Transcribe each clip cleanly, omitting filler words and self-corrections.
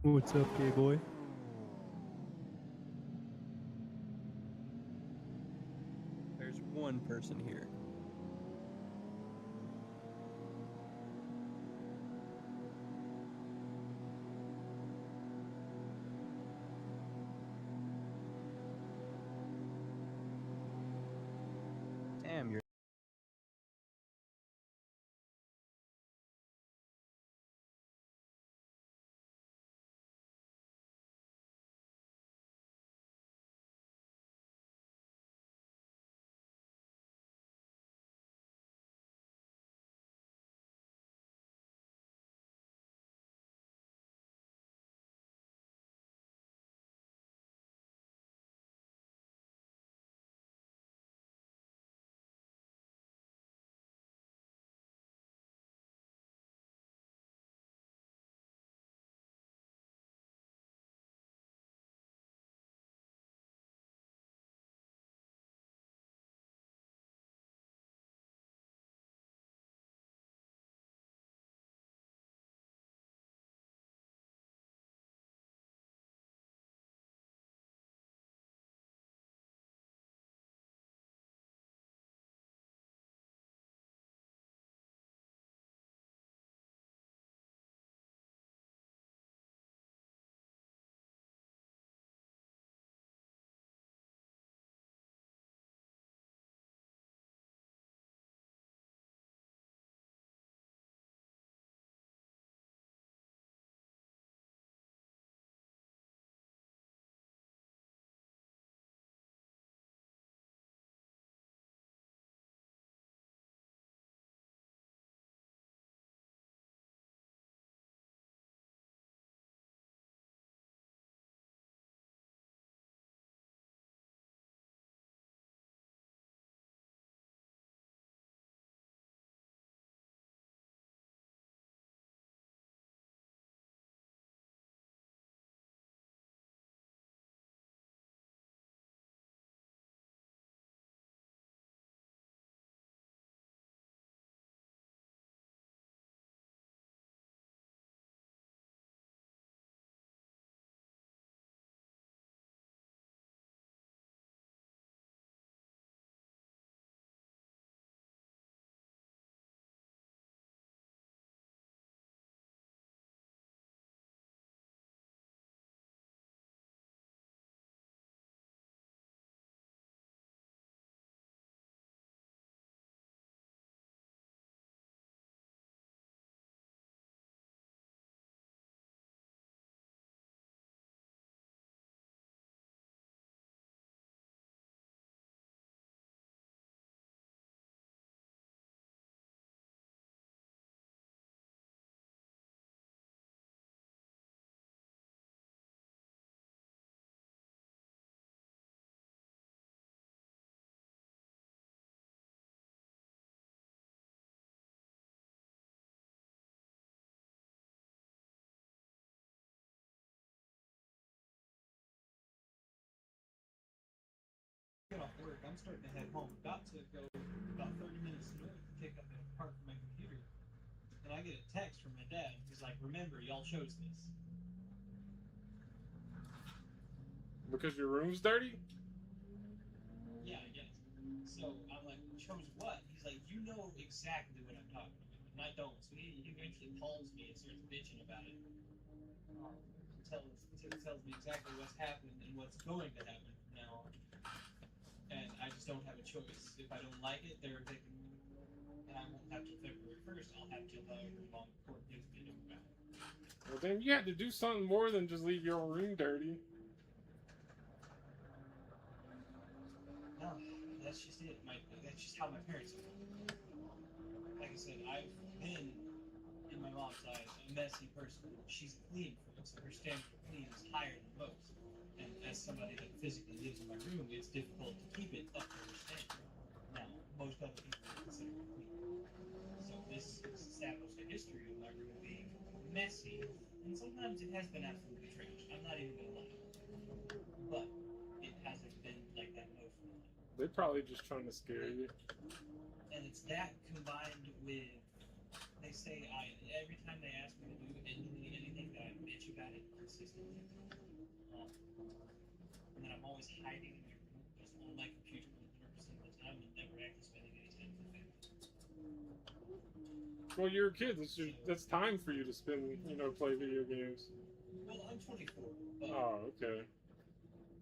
What's up, gay boy? There's one person here. Damn, you're. Get off work. I'm starting to head home. About to go about 30 minutes north to pick up a part for my computer. And I get a text from my dad. He's like, remember, y'all chose this. Because your room's dirty? Yeah, I guess. So I'm like, chose what? He's like, you know exactly what I'm talking about. And I don't. So he eventually calls me and starts bitching about it. Tells me exactly what's happened and what's going to happen from now on. And I just don't have a choice. If I don't like it, they're evicting me. And I won't have till February 1st. I'll have till however long the court gives me to move out. Well, then you had to do something more than just leave your room dirty. No, that's just it. That's just how my parents are. Like I said, I've been in my mom's eyes a messy person. She's a clean freak, so her standard of clean is higher than most. And as somebody that physically lives in my room, it's difficult to keep it up to her standard. Now, most other people would consider it clean. So this has established a history of my room being messy, and sometimes it has been absolutely trash. I'm not even gonna lie, but it hasn't been like that most of the time. They're probably just trying to scare you. And it's that combined with they say I every time they ask me to do anything that I bitch at it consistently. And then I'm always hiding in my room, just on my computer 100% of the time, and never actually spending any time with my family. Well, you're a kid. That's time for you to spend, you know, play video games. Well, I'm 24, but Oh, okay.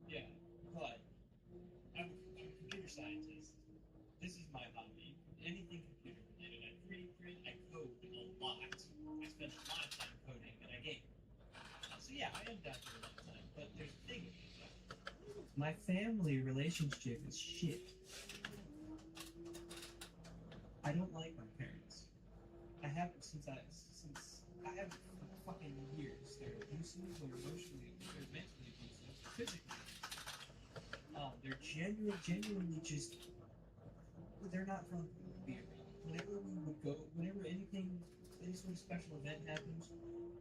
yeah, but I'm a computer scientist. This is my hobby. Anything computer related. I 3D print, I code a lot. I spend a lot of time coding, and I game. So yeah, I am down for a lot of time, but there's a thing. My family relationship is shit. I don't like my parents. I haven't since I haven't for fucking years. They're abusive, they're emotionally, they're mentally abusive, physically. They're genuinely just. They're not fun to be around. Whenever we would go, whenever any sort of special event happens,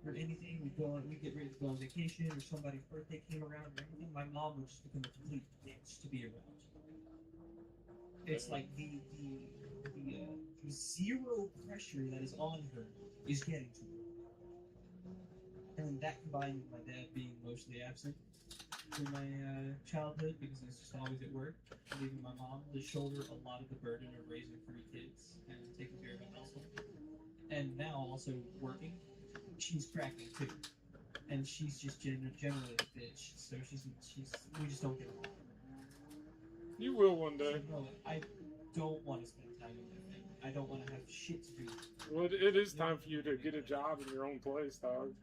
or anything, we get ready to go on vacation, or somebody's birthday came around, or anything, my mom would just become a complete bitch to be around. It's like the zero pressure that is on her is getting to her. And that combined with my dad being mostly absent in my childhood because he's just always at work, leaving my mom to shoulder a lot of the burden of raising 3 kids and taking care of a household. And now also working, she's cracking too. And she's just generally a bitch, so we just don't get along. You will one day. So, no, I don't want to spend time with my family. I don't want to have shit to do. Well, it is time for you to get a job in your own place, dog.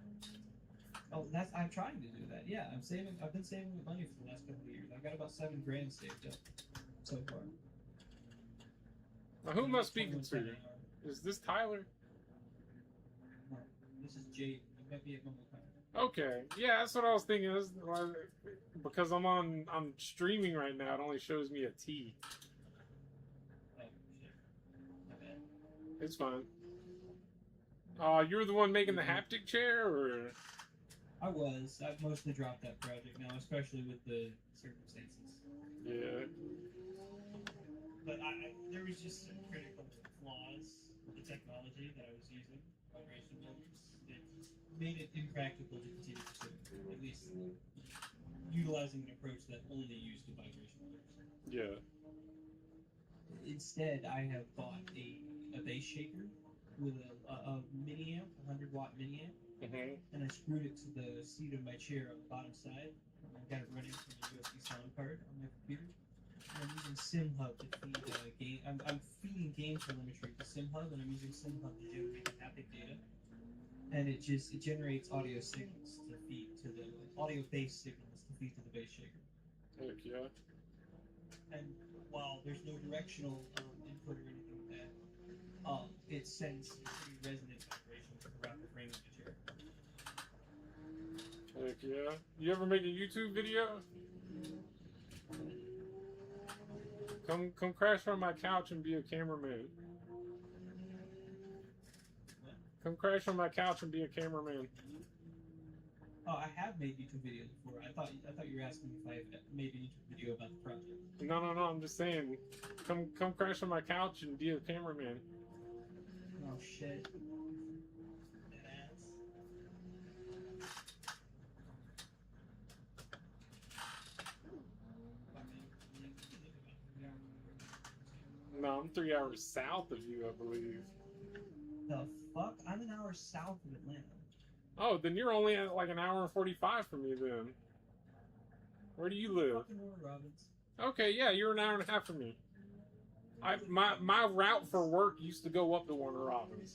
Oh, I'm trying to do that. Yeah, I've been saving money for the last couple of years. I've got about $7,000 saved up so far. Now, who am I speaking to? Is this Tyler? No, this is Jade. You might be at one more time. Okay, yeah, that's what I was thinking. Because I'm streaming right now, it only shows me a T. Oh, shit. My bad. It's fine. You're the one making the haptic chair, or? I've mostly dropped that project now, especially with the circumstances. Yeah. But there was just some critical flaws with the technology that I was using, vibration builders. It made it impractical to continue pursuing, at least utilizing an approach that only used the vibration builders. Yeah. Instead, I have bought a bass shaker with a mini amp, 100-watt mini amp. And I screwed it to the seat of my chair on the bottom side. And I've got it running from a USB sound card on my computer. And I'm using SimHub to feed game. I'm feeding game telemetry to SimHub, and I'm using SimHub to generate the haptic data. And it generates audio signals to feed to the audio-based signals to feed to the bass shaker. Heck yeah. And while there's no directional input or anything like that, it sends some pretty resonant vibrations throughout the frame of the chair. Heck yeah. You ever make a YouTube video? Come crash on my couch and be a cameraman. What? Come crash on my couch and be a cameraman. Oh, I have made YouTube videos before. I thought you were asking if I made a YouTube video about the project. No, I'm just saying. Come crash on my couch and be a cameraman. Oh shit. That ass. No, I'm 3 hours south of you, I believe. The fuck? I'm an hour south of Atlanta. Oh, then you're only at like an hour and 45 from me then. Where do you live? Fucking Warner Robins. Okay, yeah, you're an hour and a half from me. My route for work used to go up to Warner Robins.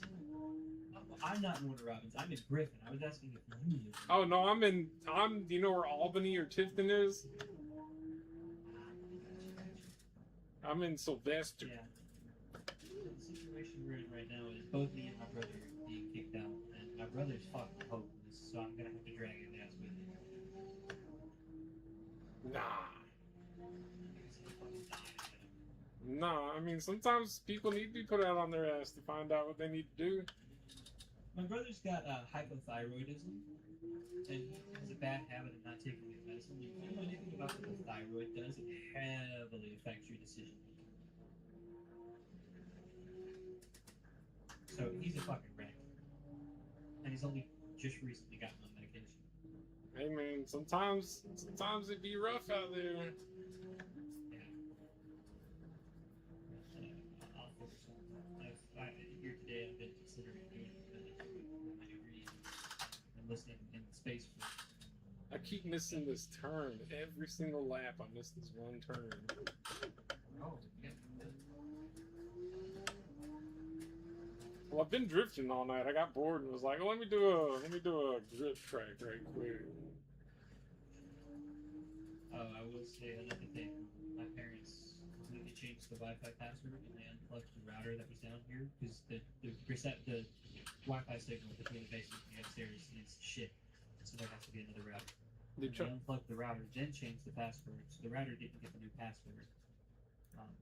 I'm not in Warner Robins. I'm in Griffin. I was asking if you knew. Oh no, do you know where Albany or Tifton is? I'm in Sylvester. Yeah. The situation we're in right now is both me and my brother are being kicked out, and my brother's fucking hopeless, so I'm gonna have to drag his ass with me. Nah, I mean, sometimes people need to be put out on their ass to find out what they need to do. My brother's got hypothyroidism, and he has a bad habit of not taking his medicine. If you know anything about what the thyroid does, it heavily affects your decision making. So he's a fucking wreck. And he's only just recently gotten on medication. Hey man, sometimes it be rough out there. Yeah. I'll focus on that. Here today, I've been considering doing my degree and listening in space for. I keep missing this turn. Every single lap, I miss this one turn. Oh, yeah. Well, I've been drifting all night. I got bored and was like, oh, let me do a drift track right quick. Oh, I will say another thing. My parents completely changed the Wi-Fi password and they unplugged the router that was down here because the Wi-Fi signal between the basement and the upstairs is shit. So there has to be another router. They unplugged the router, then changed the password. So the router didn't get the new password.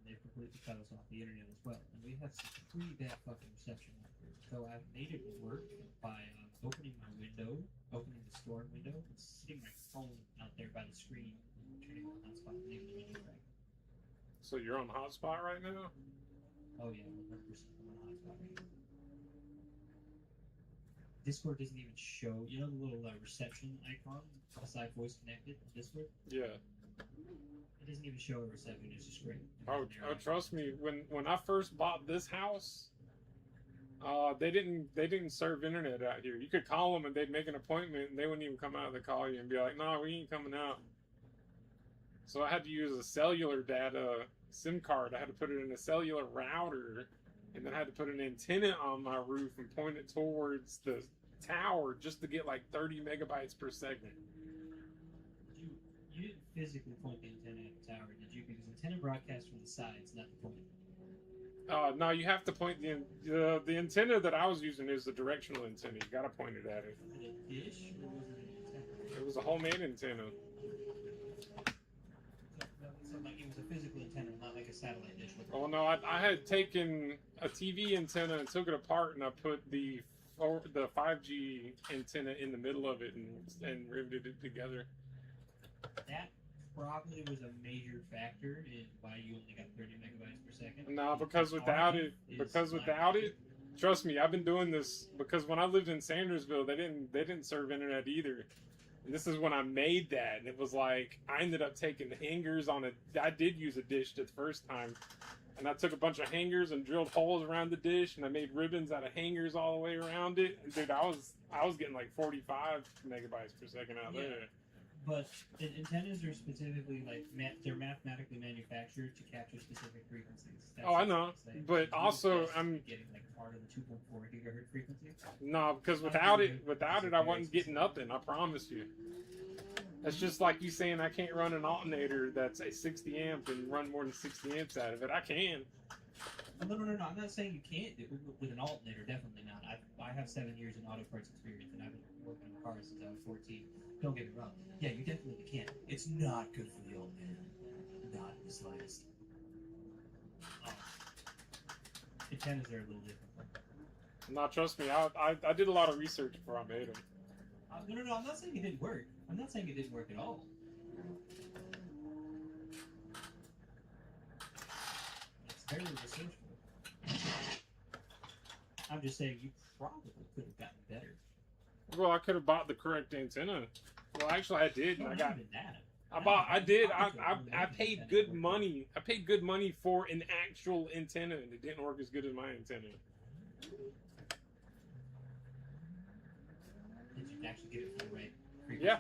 They completely cut us off the internet as well, and we have some pretty bad fucking reception out here. So I've made it work by opening my window, opening the store window, and sitting my phone out there by the screen, turning on hotspot, and leaving the window cracked. So you're on hotspot right now? Oh yeah, 100% on hotspot right now. Discord doesn't even show, you know the little reception icon beside voice connected on Discord? Yeah. It doesn't even show a reception, it's just great. Oh, trust me. When I first bought this house, they didn't serve internet out here. You could call them and they'd make an appointment and they wouldn't even come out to call you and be like, "No, we ain't coming out." So I had to use a cellular data SIM card. I had to put it in a cellular router, and then I had to put an antenna on my roof and point it towards the tower just to get like 30 megabytes per second. You didn't physically point the antenna at the tower, did you? Because antenna broadcasts from the sides, not the point. No, you have to point the antenna that I was using is a directional antenna. You gotta point it at it. Was it a dish or was it an antenna? It was a homemade antenna. So like it was a physical antenna, not like a satellite dish. Oh no, I had taken a TV antenna and took it apart, and I put the 5G antenna in the middle of it and riveted it together. That probably was a major factor in why you only got 30 megabytes per second. No, because without it, trust me, I've been doing this because when I lived in Sandersville, they didn't serve internet either. And this is when I made that, and it was like I ended up taking hangers on I did use a dish the first time, and I took a bunch of hangers and drilled holes around the dish, and I made ribbons out of hangers all the way around it. And dude, I was getting like 45 megabytes per second out there. But the antennas are specifically like they're mathematically manufactured to capture specific frequencies. That's I know, but also I'm getting like part of the 2.4 gigahertz frequency. No, because without it, I wasn't getting nothing. I promise you. That's just like you saying I can't run an alternator that's a 60 amp and run more than 60 amps out of it. I can. No. I'm not saying you can't do it with an alternator. Definitely not. I have 7 years in auto parts experience, and I've been working on cars since I was 14. Don't get me wrong. Yeah, you definitely can. It's not good for the old man. Not in the slightest. Antennas are a little different. No, trust me. I did a lot of research before I made them. No. I'm not saying it didn't work. I'm not saying it didn't work at all. It's very resourceful. I'm just saying you probably could have gotten better. Well, I could have bought the correct antenna. Well, actually, I did. No, I got. I paid good money. I paid good money for an actual antenna, and it didn't work as good as my antenna. Did you actually get it for the right frequency? Yeah.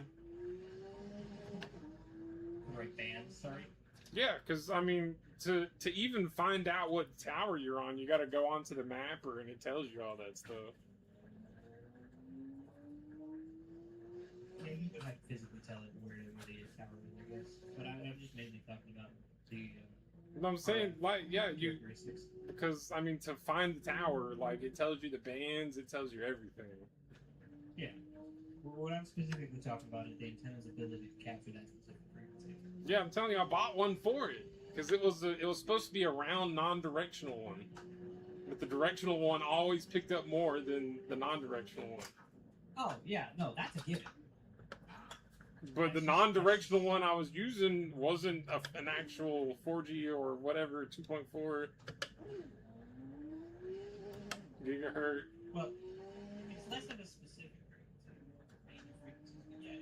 The right band, sorry? Yeah, because, I mean, to even find out what tower you're on, you got to go onto the mapper, and it tells you all that stuff. Yeah, you could like physically tell it where the tower is, I guess. But I'm just mainly talking about the. I'm saying, because I mean, to find the tower, like it tells you the bands, it tells you everything. Yeah. Well, what I'm specifically talking about is the antenna's ability to capture that specific frequency. Yeah, I'm telling you, I bought one for it because it was supposed to be a round, non-directional one, but the directional one always picked up more than the non-directional one. Oh yeah, no, that's a given. But the non-directional one I was using wasn't an actual 4G or whatever 2.4 gigahertz. Well, it's less of a specific frequency. Yeah,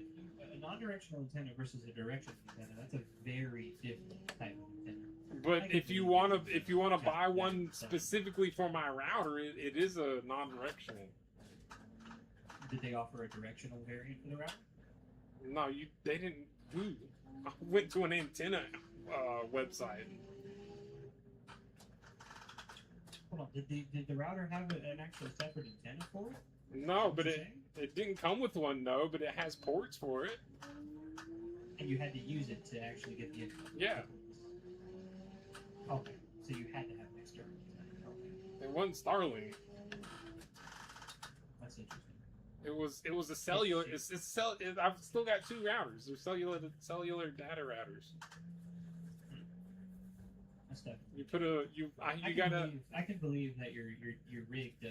non-directional antenna versus a directional antenna, that's a very different type of antenna. But if you wanna buy one specifically for my router, it is a non-directional. Did they offer a directional variant for the router? No, they didn't. I went to an antenna website. Hold on, did the router have an actual separate antenna for it? No, but it didn't come with one, no, but it has ports for it. And you had to use it to actually get the info. Yeah. Okay, so you had to have an external antenna. Okay. It wasn't Starlink. That's interesting. It was a cellular. I've still got two routers. They're cellular data routers. That's definitely. You put a I can believe that your rigged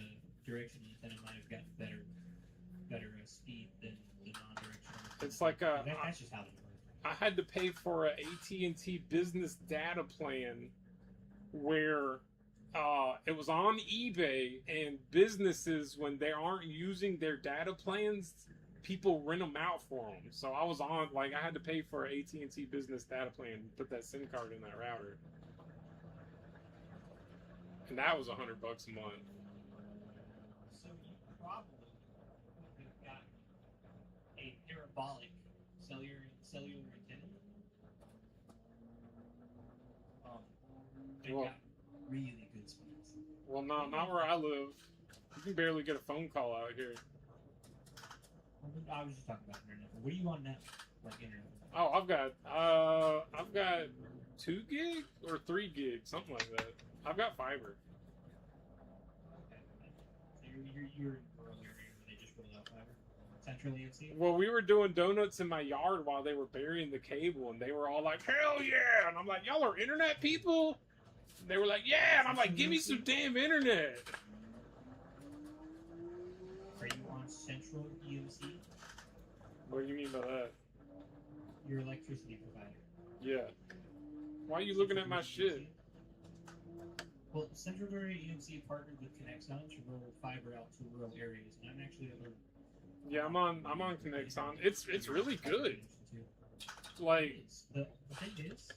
directional antenna might have gotten better speed than the non-directional. It's like that's just how it works. I had to pay for a AT&T business data plan where it was on eBay, and businesses, when they aren't using their data plans, people rent them out for them. So I was on, I had to pay for an AT&T business data plan to put that SIM card in that router. And that was $100 a month. So you probably have got a parabolic cellular antenna. They got really good speeds. Well, no, not where I live. You can barely get a phone call out here. I was just talking about internet. What do you want now? Like internet? Oh, I've got 2 gig or 3 gig, something like that. I've got fiber. Okay. So you're in a rural area where they just rolled out fiber? Central EMC? Well, we were doing donuts in my yard while they were burying the cable, and they were all like, "Hell yeah!" And I'm like, "Y'all are internet people?" And they were like, "Yeah!" And I'm like, "Give me some damn internet!" Are you on Central EMC? What do you mean by that? Your electricity provider. Yeah. Why are you looking at my shit? Well, Central Area EMC partnered with Connexon to roll fiber out to rural areas, and I'm actually Yeah, I'm on Connexon. It's really good. Like the thing is,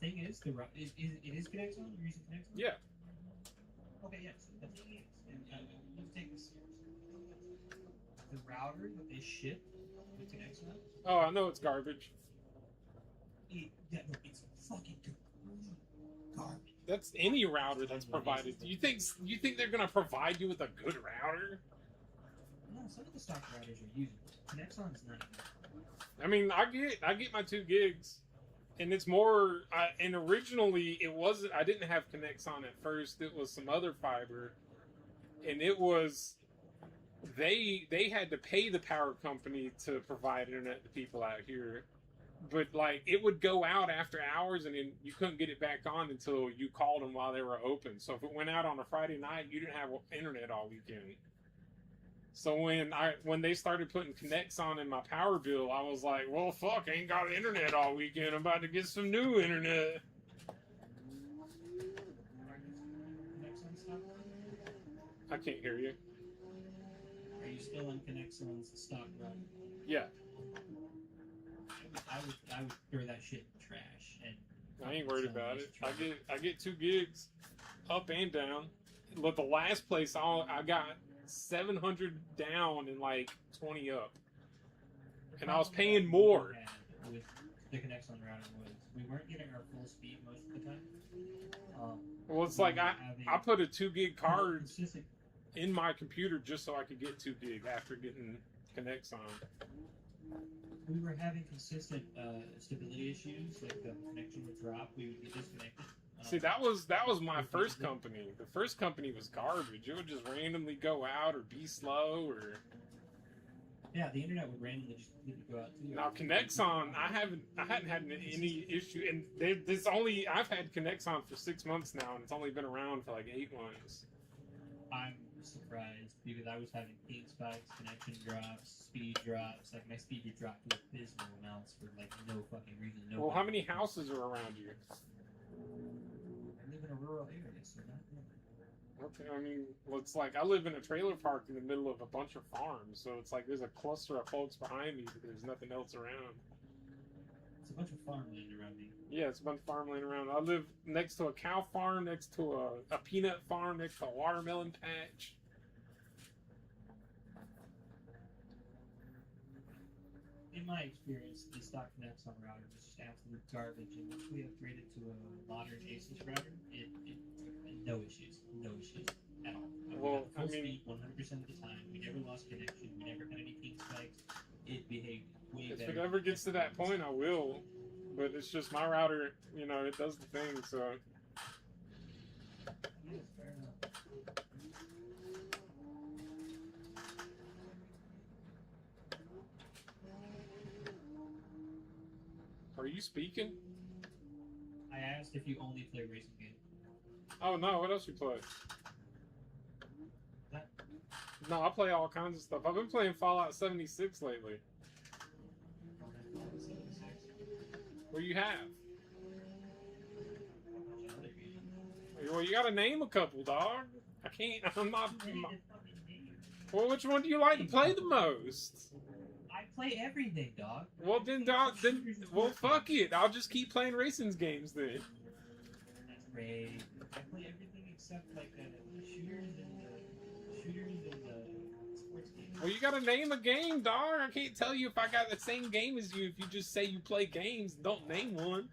it is Connexon. You're using Connexon. Yeah. Okay, yes. The thing is, and you take this seriously. The router that they ship with Connexon. Oh, I know it's garbage. It's fucking garbage. That's any router that's provided. You think they're gonna provide you with a good router? No, some of the stock routers are usable. Connexon's not. I mean, I get my 2 gigs, and it's more. And originally it wasn't. I didn't have Connexon at first. It was some other fiber, and it was. They had to pay the power company to provide internet to people out here, but it would go out after hours, and then you couldn't get it back on until you called them while they were open. So if it went out on a Friday night, you didn't have internet all weekend. So when they started putting Connexon in my power bill, I was like, well, fuck, I ain't got internet all weekend. I'm about to get some new internet. I can't hear you. Are you still on Connexon's stock router? Yeah. I would throw that shit in the trash. And I ain't worried about it. I get 2 gigs, up and down. But the last place I got 700 down and 20 up, and I was paying more. With the Connexon router was we weren't getting our full speed most of the time. Well, it's I put a 2 gig card in my computer just so I could get 2 gig after getting Connexon. We were having consistent stability issues, the connection would drop, we would be disconnected. See, that was my first company. The first company was garbage. It would just randomly go out or be slow or. Yeah, the internet would randomly just go out too. Now Connexon, I hadn't had any issue, and I've had Connexon for 6 months now, and it's only been around for 8 months. I'm surprised because I was having ping spikes, connection drops, speed drops. My speed would drop to abysmal amounts for no fucking reason. Well, how many houses are around you? I live in a rural area, so not really. Okay, I mean, well, it's like I live in a trailer park in the middle of a bunch of farms, so it's like there's a cluster of folks behind me, but there's nothing else around. It's a bunch of farmland around me. Yeah, it's a bunch of farmland around. I live next to a cow farm, next to a peanut farm, next to a watermelon patch. In my experience, the stock Nexon router was just absolute garbage, and once we upgraded to a modern Asus router, no issues at all. Well, full I mean, speed 100% of the time. We never lost connection. We never had any ping spikes. It behaved way if better. it ever gets to that point, I will. But it's just my router, you know, it does the thing, so. Yeah, fair enough. Are you speaking? I asked if you only play racing games. Oh no, what else you play? That? No, I play all kinds of stuff. I've been playing Fallout 76 lately. What do you have? Well, you gotta name a couple, dog. I can't, I'm not... Well, which one do you like to play the most? I play everything, dog. Well, then, dog, well, fuck it. I'll just keep playing racing games then. That's great. I play everything except like the shooters and the sports games. Well, you gotta name a game, dog. I can't tell you if I got the same game as you if you just say you play games and don't name one.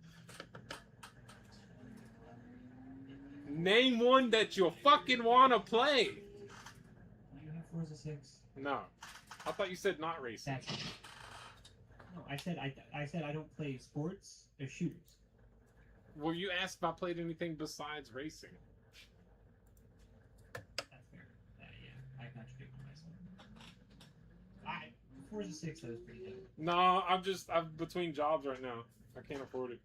Name one that you fucking wanna play. Do you have Forza 6? No. I thought you said not racing. That's no, I said I don't play sports or shooters. Well, you asked if I played anything besides racing. That's fair. Yeah, I contradicted myself. Forza 6 that was pretty dope. No, I'm between jobs right now. I can't afford it.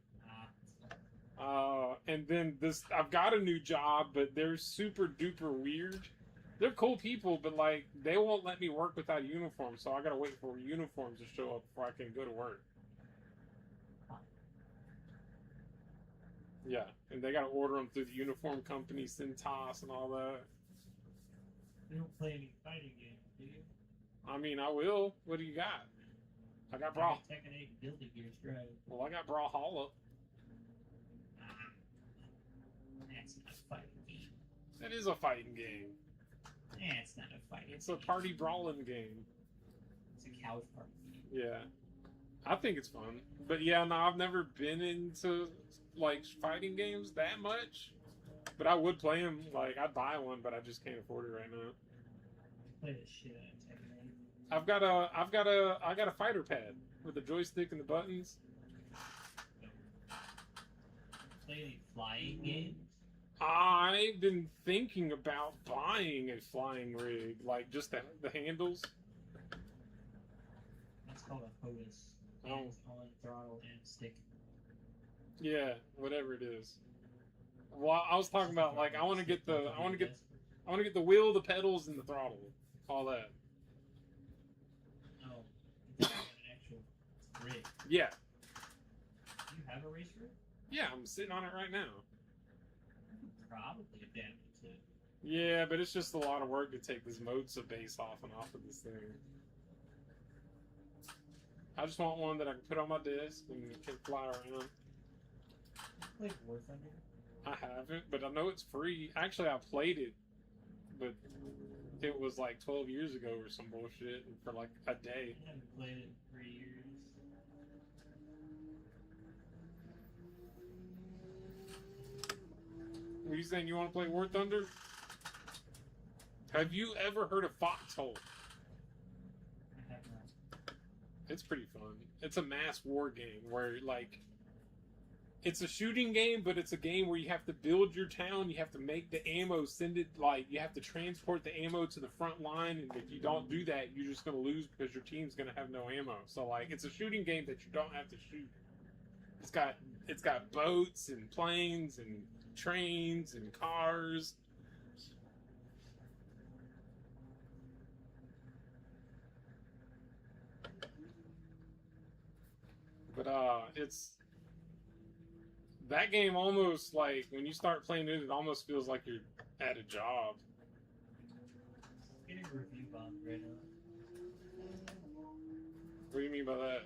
And then I've got a new job, but they're super duper weird. They're cool people, but like they won't let me work without a uniform, so I gotta wait for uniforms to show up before I can go to work. Yeah, and they gotta order them through the uniform company, Cintas, and all that. You don't play any fighting games, do you? I mean, I will. What do you got? I got Brawl. Tekken 8 and Guilty Gear Strive. Well, I got Brawlhalla. That's not a fighting game. That is a fighting game. It's not a fighting game. It's a party brawling game. It's a couch party game. Yeah. I think it's fun. But yeah, no, I've never been into like fighting games that much. But I would play them. Like, I'd buy one, but I just can't afford it right now. Play the shit out of Tekken 8. I got a fighter pad with the joystick and the buttons. Play any flying games? I've been thinking about buying a flying rig, like just the handles. That's called a HOTUS. Oh. It's on throttle and stick. Yeah, whatever it is. Well, I was talking about like I want to get the wheel, the pedals, and the throttle, all that. Oh, you have an actual rig. Yeah, Do you have a race rig? yeah, I'm sitting on it right now. Probably adapt it to. Yeah, but it's just a lot of work to take this Moza base off and off of this thing. I just want one that I can put on my desk and can fly around. Play War Thunder? I haven't, but I know it's free. Actually, I played it, but it was like 12 years ago or some bullshit, and for like a day. I haven't played it in 3 years. What are you saying? You want to play War Thunder? Have you ever heard of Foxhole? I have not. It's pretty fun. It's a mass war game where, like, it's a shooting game, but it's a game where you have to build your town, you have to make the ammo, send it, like, you have to transport the ammo to the front line, and if you don't do that, you're just going to lose because your team's going to have no ammo. So, like, it's a shooting game that you don't have to shoot. It's got boats and planes and trains and cars. But it's that game almost like when you start playing it, it almost feels like you're at a job. Getting a review bomb right now. What do you mean by that?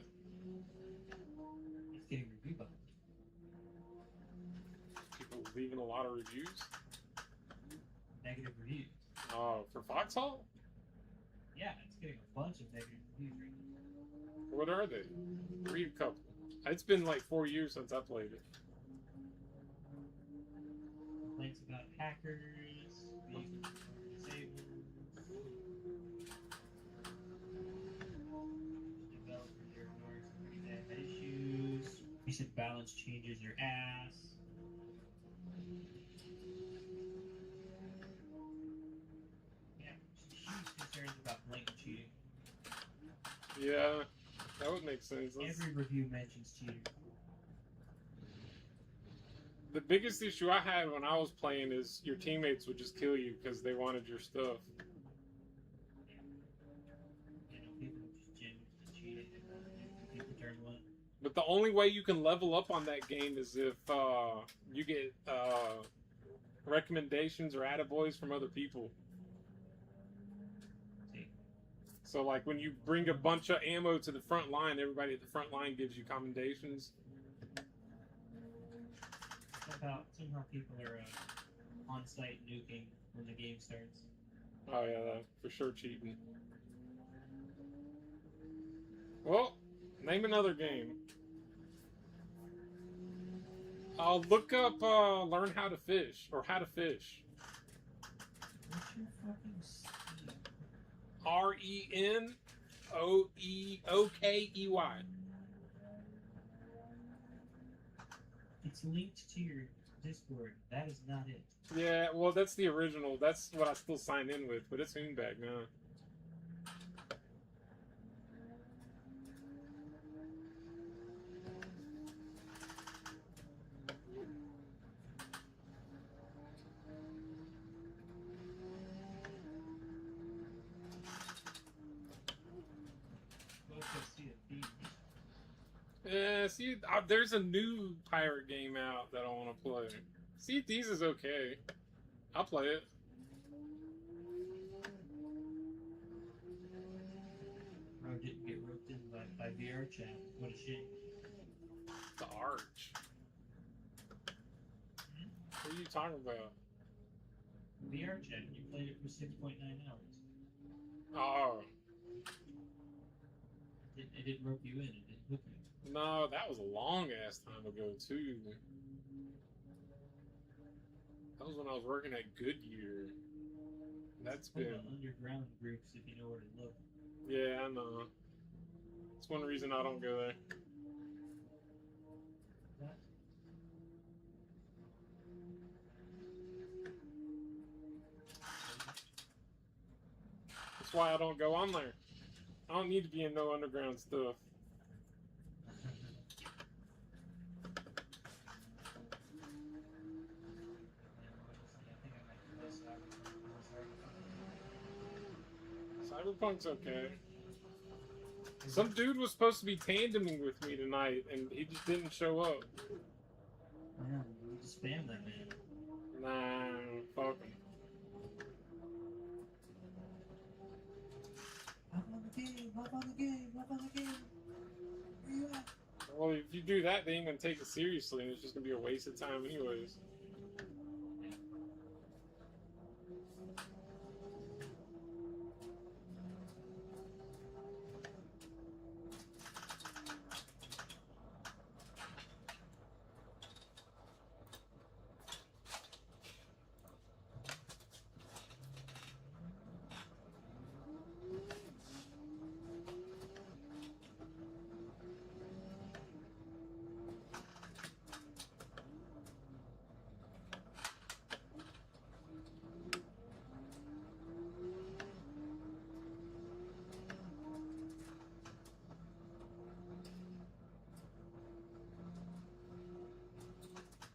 It's getting review bombed. People leaving a lot of reviews? Negative reviews. Oh, for Foxhole? Yeah, it's getting a bunch of negative reviews right now. What are they? Read a couple. It's been like 4 years since I played it. Complaints about hackers, being disabled, developers are ignoring some pretty bad issues, recent balance changes are ass. Yeah, huge concerns about blatant cheating. Yeah, that would make sense. Every review mentions cheating. The biggest issue I had when I was playing is your teammates would just kill you because they wanted your stuff. You know, people just genuinely cheating and people turn one. But the only way you can level up on that game is if you get recommendations or attaboys from other people. So, like, when you bring a bunch of ammo to the front line, everybody at the front line gives you commendations. Somehow people are on-site nuking when the game starts. Oh, yeah, that's for sure cheating. Well, name another game. I'll look up Learn How to Fish, or How to Fish. What's your fucking Steam? RENOEOKEY. It's linked to your Discord. That is not it. Yeah, well, that's the original. That's what I still sign in with, but it's Hoonbag now. Yeah, see, there's a new pirate game out that I want to play. Sea of Thieves is okay. I'll play it. Bro didn't get roped in by VR chat. What a shame. The Arch. What are you talking about? VR chat. You played it for 6.9 hours. Oh. It didn't rope you in. It didn't hook you. No, that was a long ass time ago too. That was when I was working at Goodyear. That's been underground groups if you know where to look. Yeah, I know. That's one reason I don't go there. What? That's why I don't go on there. I don't need to be in no underground stuff. Cyberpunk's okay. Some dude was supposed to be tandeming with me tonight, and he just didn't show up. Yeah, you just spam that man. Nah, fuck him. Hop on the game, hop on the game, hop on the game. Where you at? Well, if you do that, they ain't gonna take it seriously, and it's just gonna be a waste of time anyways.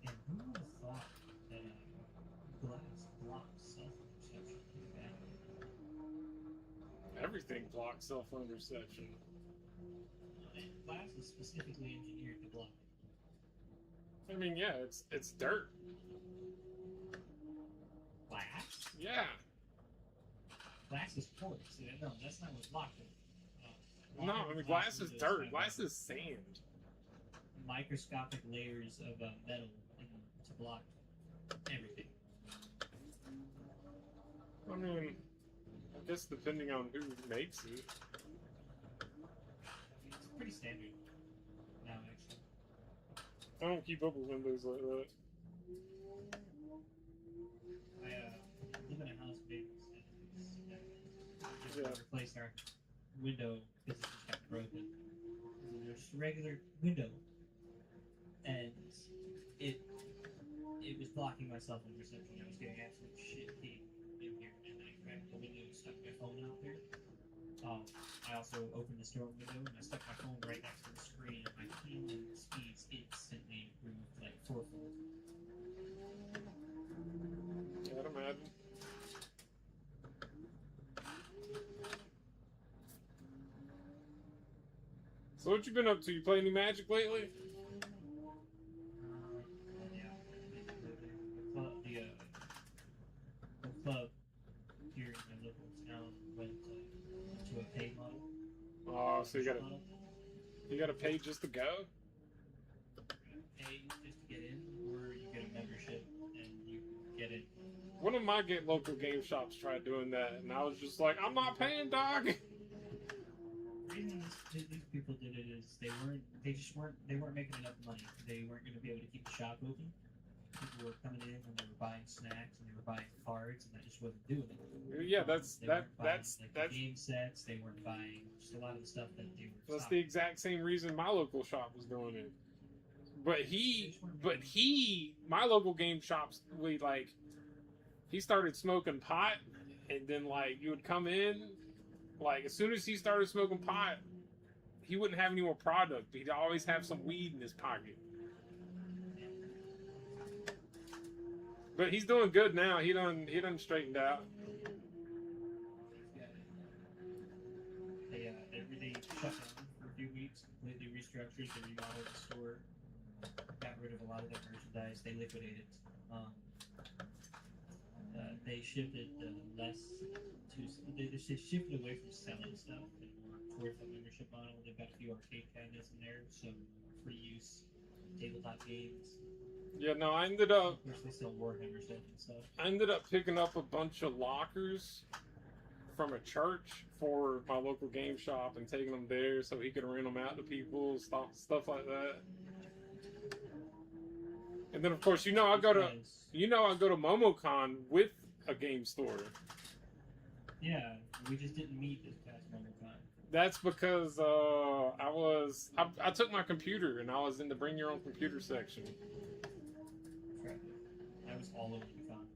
And who would have thought that glass blocks self-perception pretty bad? Everything blocks self-interception. Glass is specifically engineered to block. I mean, yeah, it's dirt. Why? glass? Yeah. Glass is quartz. Yeah, no, that's not what's blocked. No, I mean glass is dirt. Glass is sand. Microscopic layers of metal to block everything. I mean, I guess depending on who makes it. It's pretty standard now, actually. I don't keep up with windows like that. I live in a house made Yeah. replaced our window because it just got broken. There's just a regular window, and it was blocking my cell phone reception. I was getting absolute shit heat in here, and I cracked the window and stuck my phone out there. I also opened the store window and I stuck my phone right next to the screen, and my handling speeds instantly improved like fourfold. I'd imagine. So what you been up to? You play any Magic lately? Yeah. The club here in my local town went to a paid model. Oh, so you model. gotta pay just to go? Pay just to get in, or you get a membership and you get in. One of my local game shops tried doing that, and I was just like, I'm not paying, dog. The reason these people did it is they weren't making enough money. They weren't going to be able to keep the shop open. People were coming in and they were buying snacks and they were buying cards, and that just wasn't doing it. Yeah, that's game sets. They weren't buying just a lot of the stuff that they were. That's the exact same reason my local shop was doing it. But my local game shops, he started smoking pot, and then you would come in, as soon as he started smoking pot, he wouldn't have any more product. He'd always have some weed in his pocket. But he's doing good now. He done straightened out. They shut down for a few weeks, completely restructured, they remodeled the store, got rid of a lot of their merchandise, they liquidated. They shifted they shifted away from selling stuff and more towards the membership model. They've got a few arcade cabinets in there, some free use tabletop games. Yeah, no, I ended up. Of course, they sell Warhammer stuff and stuff. I ended up picking up a bunch of lockers from a church for my local game shop and taking them there so he could rent them out to people, stuff like that. And then, of course, I go to MomoCon with a game store. Yeah, we just didn't meet this past MomoCon. That's because I took my computer and I was in the bring your own computer section. I was all over the con.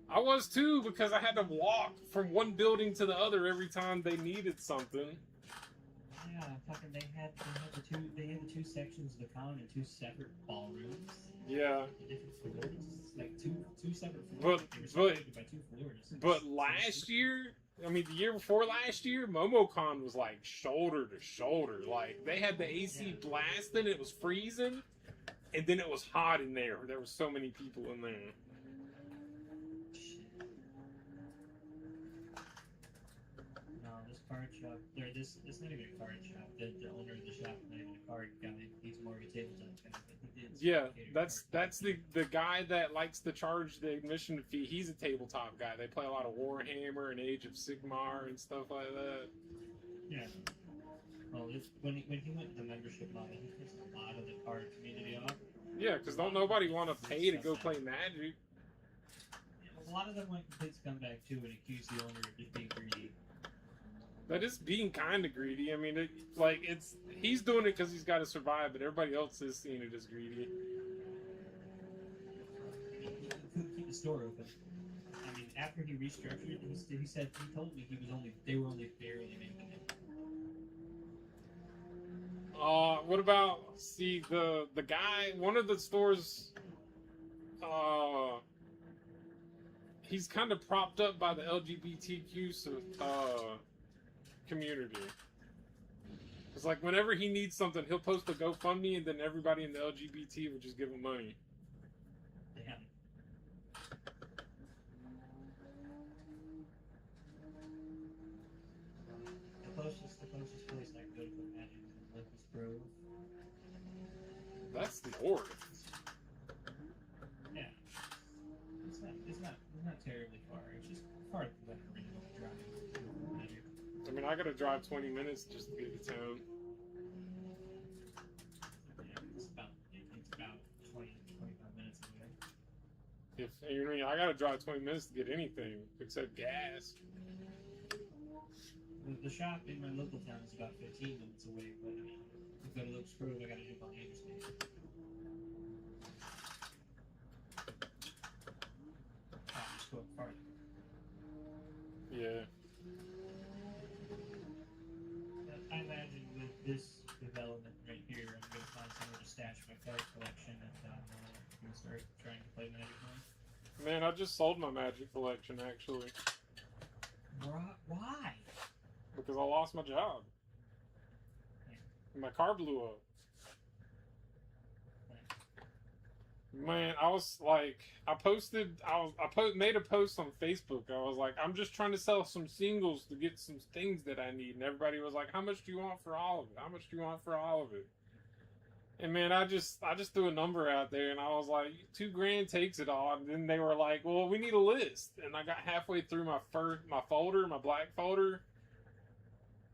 I was too, because I had to walk from one building to the other every time they needed something. Yeah, fucking they had the two sections of the con in two separate ballrooms. Yeah. Different floors, like two separate floors. They were separated by 2 floors. But last year, the year before last year, MomoCon was shoulder to shoulder. They had the AC blasting, it was freezing, and then it was hot in there. There were so many people in there. No, this card shop. This not even a card shop. The owner of the shop is not even a card guy. He's more of a tabletop guy. Yeah, that's the guy that likes to charge the admission fee. He's a tabletop guy. They play a lot of Warhammer and Age of Sigmar and stuff like that. Yeah. Well, when he went to the membership model, he pissed a lot of the card community off. Yeah, because don't nobody want to pay to go play Magic. A lot of them went complete scumbag too and accused the owner of just being greedy. That is being kind of greedy. He's doing it because he's got to survive, but everybody else is seeing it as greedy. He couldn't keep the store open. After he restructured it, he told me they were only barely making it. What about the guy? One of the stores. He's kind of propped up by the LGBTQ community. It's whenever he needs something, he'll post a GoFundMe, and then everybody in the LGBT will just give him money. Damn. really far. It's just farther than a regular drive. I mean, I gotta drive 20 minutes just to get to town. Yeah, it's about 20, 25 minutes away. If you know, I gotta drive 20 minutes to get anything except gas. The shop in my local town is about 15 minutes away, but I mean, if I go to Lopes Grove, I gotta jump on the interstate. Just go farther. Yeah. I imagine with this development right here, I'm gonna find somewhere to stash my card collection, and I'm gonna start trying to play Magic more. Man, I just sold my Magic collection actually Why? because I lost my job. My car blew up. Man, I was like, made a post on Facebook. I was like, I'm just trying to sell some singles to get some things that I need, and everybody was like, how much do you want for all of it? How much do you want for all of it? And man, I just threw a number out there, and I was like, $2,000 takes it all. And then they were like, well, we need a list. And I got halfway through my folder, my black folder,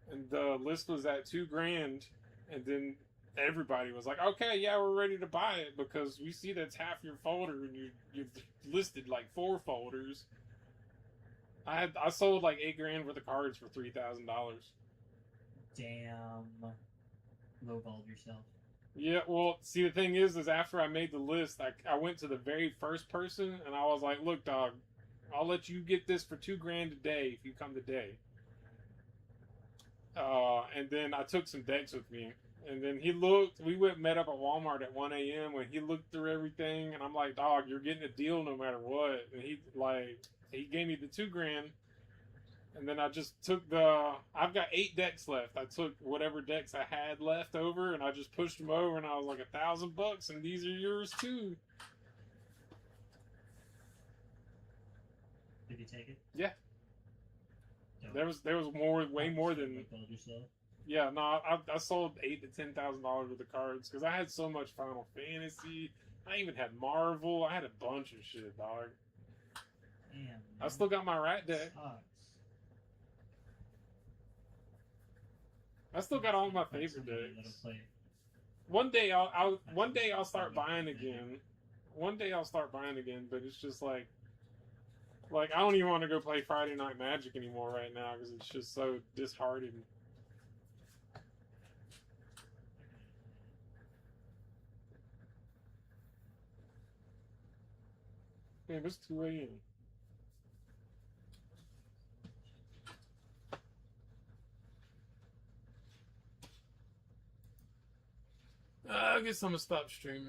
and the list was at $2,000, and then everybody was like, okay, yeah, we're ready to buy it because we see that's half your folder and you've listed like 4 folders. I sold like $8,000 worth of cards for $3,000. Damn. Lowballed yourself. Yeah, well, see, the thing is after I made the list, I went to the very first person and I was like, look, dog, I'll let you get this for $2,000 today if you come today. And then I took some decks with me. And then we met up at Walmart at 1 a.m. when he looked through everything, and I'm like, dog, you're getting a deal no matter what. And he gave me the $2,000, and then I just took I've got 8 decks left. I took whatever decks I had left over, and I just pushed them over, and I was like, $1,000, and these are yours too. Did you take it? Yeah. No. There was way more than. Lowballed yourself. Yeah, no, I sold $8,000 to $10,000 worth of cards because I had so much Final Fantasy. I even had Marvel. I had a bunch of shit, dog. Damn. Man. I still got my Rat deck. Sucks. I still got all my favorite decks. One day I'll start buying again. One day I'll start buying again, but it's just like I don't even want to go play Friday Night Magic anymore right now because it's just so disheartening. Man, it's 2 a.m. I guess I'm gonna stop streaming.